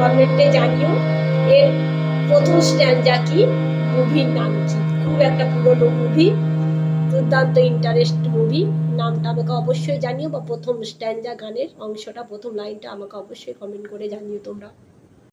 কমেন্টে জানিও এর প্রথম স্ট্যান্জা কি, মুভির নাম কি। খুব একটা পুরনো মুভি, দুর্দান্ত ইন্টারেস্ট মুভি। নামটা আমাকে অবশ্যই জানিও, বা প্রথম স্ট্যান্জা গানের অংশটা, প্রথম লাইনটা আমাকে অবশ্যই কমেন্ট করে জানিও তোমরা।